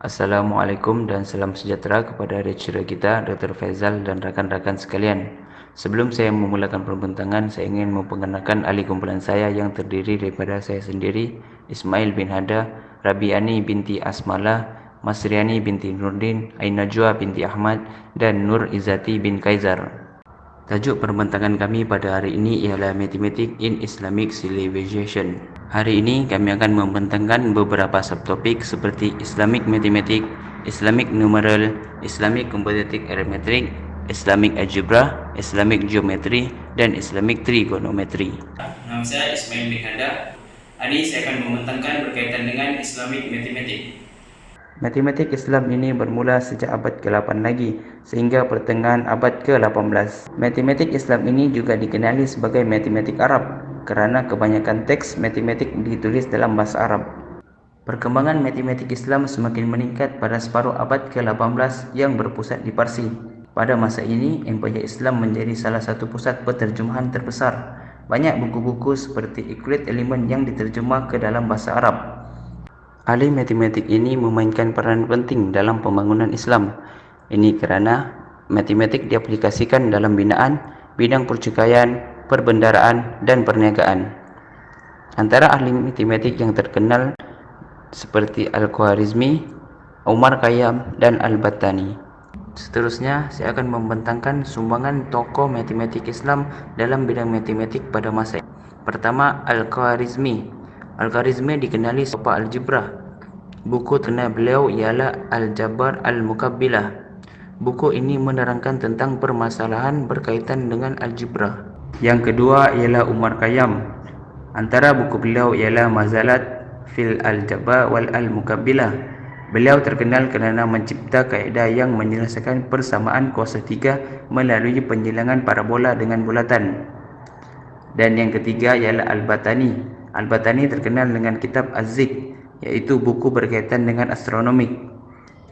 Assalamualaikum dan salam sejahtera kepada lecturer kita, Dr. Faizal dan rakan-rakan sekalian. Sebelum saya memulakan perbincangan, saya ingin memperkenalkan ahli kumpulan saya yang terdiri daripada saya sendiri, Ismail bin Hada, Rabiani binti Asmalah, Masriani binti Nurdin, Ainajwa binti Ahmad, dan Nur Izzati bin Kaizar. Tajuk perbincangan kami pada hari ini ialah Mathematics in Islamic Civilization. Hari ini kami akan membentangkan beberapa subtopik seperti Islamic Mathematics, Islamic Numeral, Islamic Comparative Arithmetic, Islamic Algebra, Islamic Geometry, dan Islamic Trigonometry. Nama saya Ismail bin Hada. Hari ini saya akan membentangkan berkaitan dengan Islamic Mathematics. Matematik Islam ini bermula sejak abad ke-8 lagi sehingga pertengahan abad ke-18. Matematik Islam ini juga dikenali sebagai matematik Arab kerana kebanyakan teks matematik ditulis dalam bahasa Arab. Perkembangan matematik Islam semakin meningkat pada separuh abad ke-18 yang berpusat di Parsi. Pada masa ini, Empayar Islam menjadi salah satu pusat penterjemahan terbesar. Banyak buku-buku seperti Euclid Element yang diterjemah ke dalam bahasa Arab. Ahli matematik ini memainkan peranan penting dalam pembangunan Islam. Ini kerana matematik diaplikasikan dalam binaan, bidang percukaian, perbendaraan dan perniagaan. Antara ahli matematik yang terkenal seperti Al-Khwarizmi, Umar Khayyam dan Al-Battani. Seterusnya, saya akan membentangkan sumbangan tokoh matematik Islam dalam bidang matematik pada masa ini. Pertama, Al-Khwarizmi. Al-Khwarizmi dikenali sebagai algebra. Buku terkenal beliau ialah Al-Jabar Al-Mukabbilah. Buku ini menerangkan tentang permasalahan berkaitan dengan algebra. Yang kedua ialah Umar Khayyam. Antara buku beliau ialah Mazalat fil Al-Jabar wal Al-Mukabbilah. Beliau terkenal kerana mencipta kaedah yang menyelesaikan persamaan kuasa 3 melalui penjilangan parabola dengan bulatan. Dan yang ketiga ialah Al-Battani. Al-Battani terkenal dengan kitab Az-Zik, iaitu buku berkaitan dengan astronomi.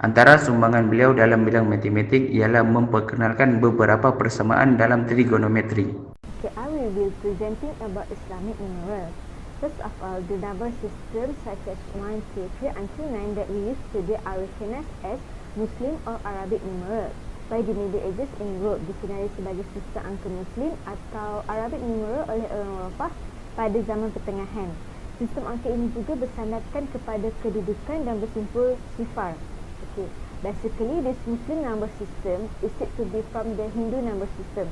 Antara sumbangan beliau dalam bidang matematik ialah memperkenalkan beberapa persamaan dalam trigonometri. Okay, I will be presenting about Islamic numerals. First of all, the number system such as 1, 2, 3 until 9 that we use today are recognized as Muslim or Arabic numerals. By the Middle Ages in Europe, dikenali sebagai sistem angka Muslim atau Arabic numeral oleh orang Eropah pada zaman pertengahan. Sistem angka ini juga bersandarkan kepada kedudukan dan bersimpul sifar. Okay. Basically, this Muslim number system is said to be from the Hindu number system.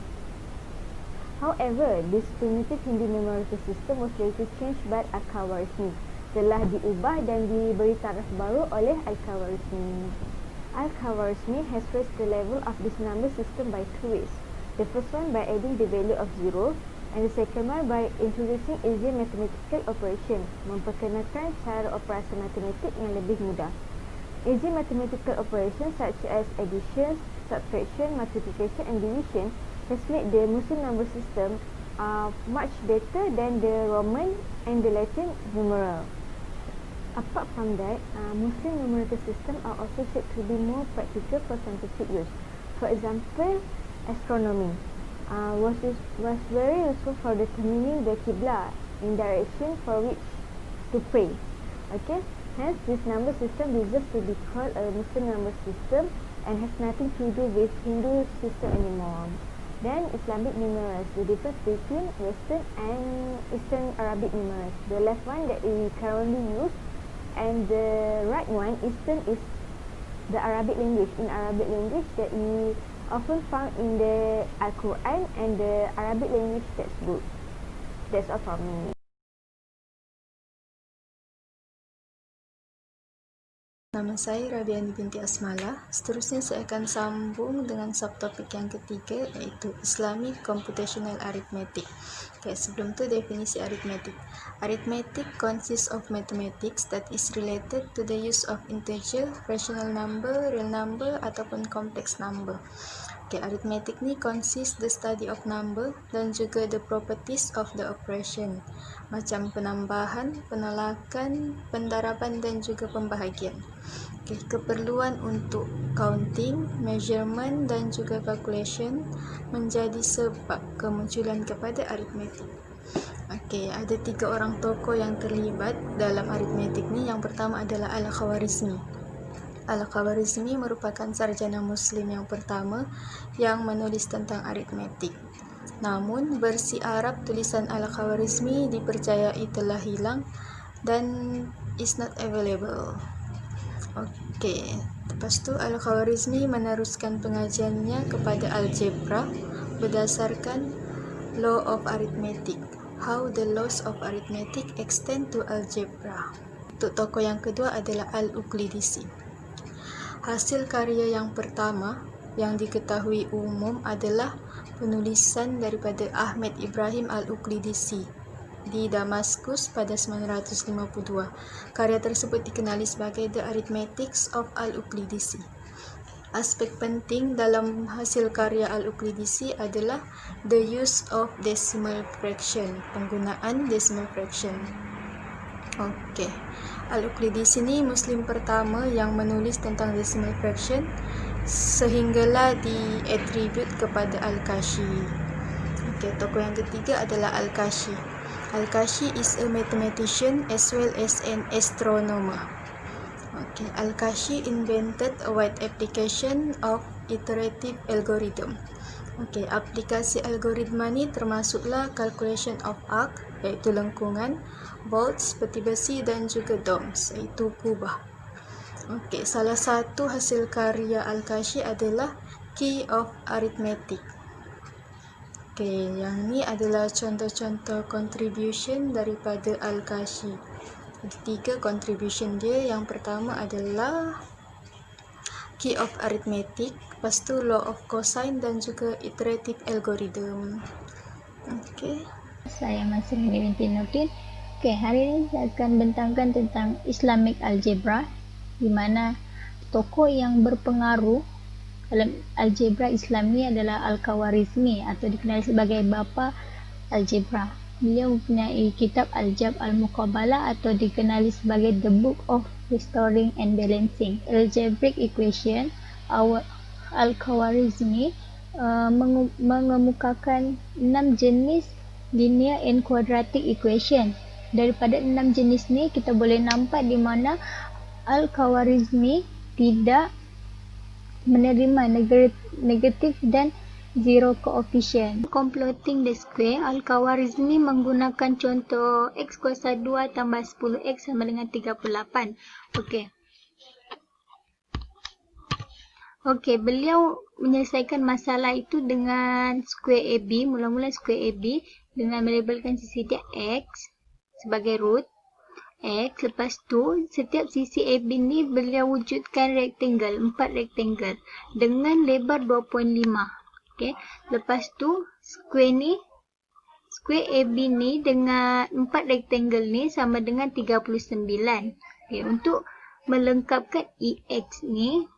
However, this primitive Hindu numerical system was later changed by Al-Khwarizmi. Telah diubah dan diberi taraf baru oleh Al-Khwarizmi. Al-Khwarizmi has raised the level of this number system by two ways. The first one by adding the value of 0, and the second one by introducing easier mathematical operation, memperkenalkan cara operasi matematik yang lebih mudah. Easy mathematical operations such as addition, subtraction, multiplication and division has made the Muslim number system much better than the Roman and the Latin numeral. Apart from that, Muslim numerical system are also said to be more practical for scientific use. For example, astronomy was very useful for determining the Qibla in direction for which to pray. Okay, hence this number system deserves to be called a Muslim number system and has nothing to do with Hindu system anymore. Then Islamic numerals, the difference between Western and Eastern Arabic numerals. The left one that we currently use and the right one, Eastern, is the Arabic language. In Arabic language that we often found in the Al-Quran and the Arabic language textbook. That's all from me. Nama saya Rabiani binti Asmalah. Seterusnya saya akan sambung dengan subtopik yang ketiga, iaitu Islamic Computational Arithmetic. Okay, sebelum tu definisi arithmetic. Arithmetic consists of mathematics that is related to the use of integer, rational number, real number ataupun complex number. Okay, arithmetic ni consists the study of number dan juga the properties of the operation, macam penambahan, penolakan, pendaraban dan juga pembahagian. Okay, keperluan untuk counting, measurement dan juga calculation menjadi sebab kemunculan kepada aritmetik. Okay, ada 3 orang tokoh yang terlibat dalam aritmetik ni. Yang pertama adalah Al-Khwarizmi. Al-Khawarizmi merupakan sarjana Muslim yang pertama yang menulis tentang aritmetik. Namun, versi Arab tulisan Al-Khawarizmi dipercayai telah hilang dan is not available. Okey, lepas tu Al-Khawarizmi meneruskan pengajiannya kepada algebra berdasarkan law of arithmetic. How the laws of arithmetic extend to algebra. Untuk tokoh yang kedua adalah Al-Uqlidisi. Hasil karya yang pertama yang diketahui umum adalah penulisan daripada Ahmad Ibrahim Al-Uqlidisi di Damaskus pada 952. Karya tersebut dikenali sebagai The Arithmetics of Al-Uqlidisi. Aspek penting dalam hasil karya Al-Uqlidisi adalah the use of decimal fraction, penggunaan decimal fraction. Okey, Al-Uqlidisi ni Muslim pertama yang menulis tentang decimal fraction sehinggalah diatribut kepada Al-Kashi. Okey, tokoh yang ketiga adalah Al-Kashi. Al-Kashi is a mathematician as well as an astronomer. Okay. Al-Kashi invented a wide application of iterative algorithm. Okay. Aplikasi algoritma ni termasuklah calculation of arc, iaitu lengkungan, volts, peti besi dan juga domes, iaitu kubah. Okay. Salah satu hasil karya Al-Kashi adalah Key of Arithmetic. Okay. Yang ni adalah contoh-contoh contribution daripada Al-Kashi. Tiga contribution dia. Yang pertama adalah Key of Arithmetic, lepas tu Law of Cosine dan juga Iterative Algorithm. Okey. Saya Masrini binti Nurdin. Okey, hari ini saya akan bentangkan tentang Islamic Algebra, di mana tokoh yang berpengaruh dalam algebra Islam ni adalah Al-Khawarizmi atau dikenali sebagai bapa algebra. Beliau mempunyai kitab Al-Jab Al-Muqabalah atau dikenali sebagai The Book of Restoring and Balancing Algebraic Equation. Al-Khawarizmi mengemukakan 6 jenis linear and quadratic equation. Daripada 6 jenis ni kita boleh nampak di mana Al-Khawarizmi tidak menerima negatif dan zero coefficient. Completing the square, Al-Khawarizmi menggunakan contoh x kuasa 2 tambah 10x sama dengan 38. Okey, beliau menyelesaikan masalah itu dengan square AB, mula-mula square AB dengan melabelkan sisi dia x sebagai root x. Lepas tu, setiap sisi AB ni beliau wujudkan rectangle, 4 rectangle dengan lebar 2.5. Okey, lepas tu square AB ni dengan 4 rectangle ni sama dengan 39. Okey, untuk melengkapkan EX ni,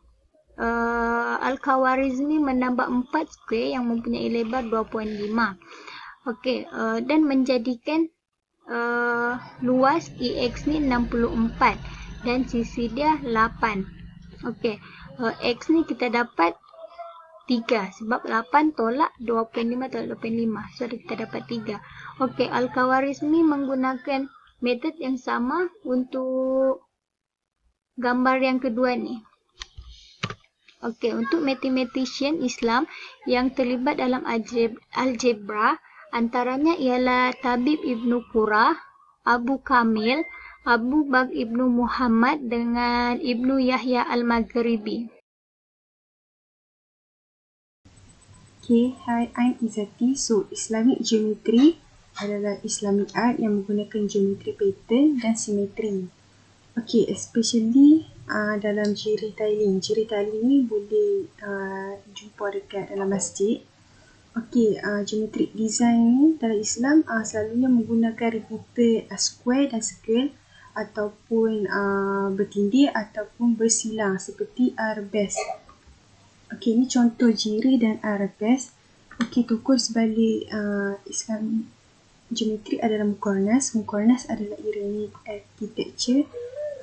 Al-Khawarizmi menambah 4 square yang mempunyai lebar 2.5. Okey, dan menjadikan luas EX ni 64 dan sisi dia 8. Okey, X ni kita dapat 3 sebab 8 tolak 25 tolak 25. So kita dapat 3. Okey, Al-Khawarizmi menggunakan metode yang sama untuk gambar yang kedua ni. Okey, untuk mathematician Islam yang terlibat dalam algebra antaranya ialah Tabib Ibnu Qurrah, Abu Kamil, Abu Bakr Ibnu Muhammad dengan Ibnu Yahya Al-Maghribi. Okay, hi, I'm Izzati. So, Islamic Geometry adalah Islamic art yang menggunakan geometri pattern dan simetri. Okay, especially dalam jiri tiling. Jiri tiling ni boleh jumpa dekat dalam masjid. Okay, geometric design ni dalam Islam selalunya menggunakan repeated square dan circle ataupun bertindir ataupun bersilang seperti arabes. Okey, ini contoh jiri dan arabes. Okey, tokoh sebalik Islam geometri adalah Muqarnas. Muqarnas adalah Iranian architecture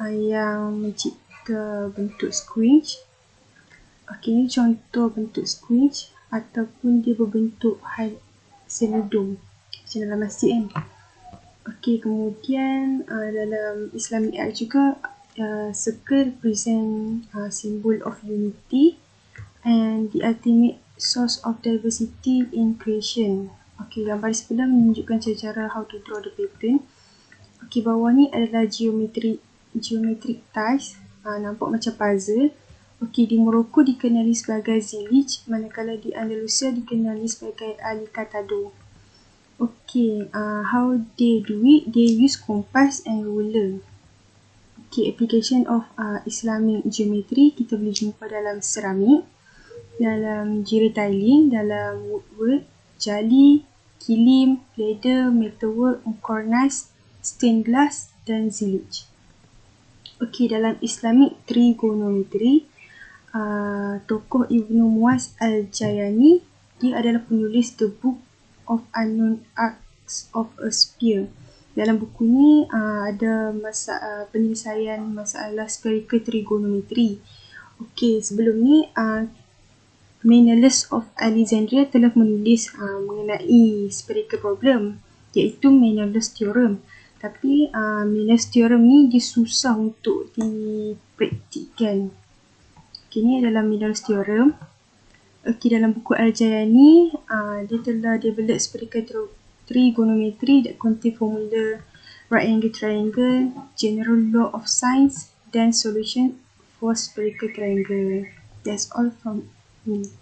yang mencipta bentuk squinch. Okey, ini contoh bentuk squinch ataupun dia berbentuk seludum macam dalam masjid kan. Okey, kemudian dalam Islamic art juga circle represent symbol of unity and the ultimate source of diversity in creation. Okay, gambar sebelah menunjukkan cara how to draw the pattern. Okay, bawah ni adalah geometric tiles. Nampak macam puzzle. Okay, di Morocco dikenali sebagai zilij, manakala di Andalusia dikenali sebagai alicatado. Okay, how they do it? They use compass and ruler. Okay, application of Islamic geometry kita boleh jumpa dalam ceramik, dalam jirat tiling, dalam woodwork, jali, kilim, leather, metalwork, cornice, stained glass dan zilij. Okay, dalam Islamic trigonometry, tokoh Ibnu Muaz Al-Jayani, dia adalah penulis The Book of Unknown Arcs of a Sphere. Dalam buku ni ada penyelesaian masalah spherical trigonometry. Okey, sebelum ni Menelaus of Alexandria telah menulis mengenai spherical problem, iaitu Menelaus theorem. Tapi Menelaus theorem ni dia susah untuk dipraktikkan. Okey, ni adalah Menelaus theorem. Okey, dalam buku Al-Jayani dia telah develop spherical trigonometry that contain formula right angle triangle, general law of sines, then solution for spherical triangle. That's all from me.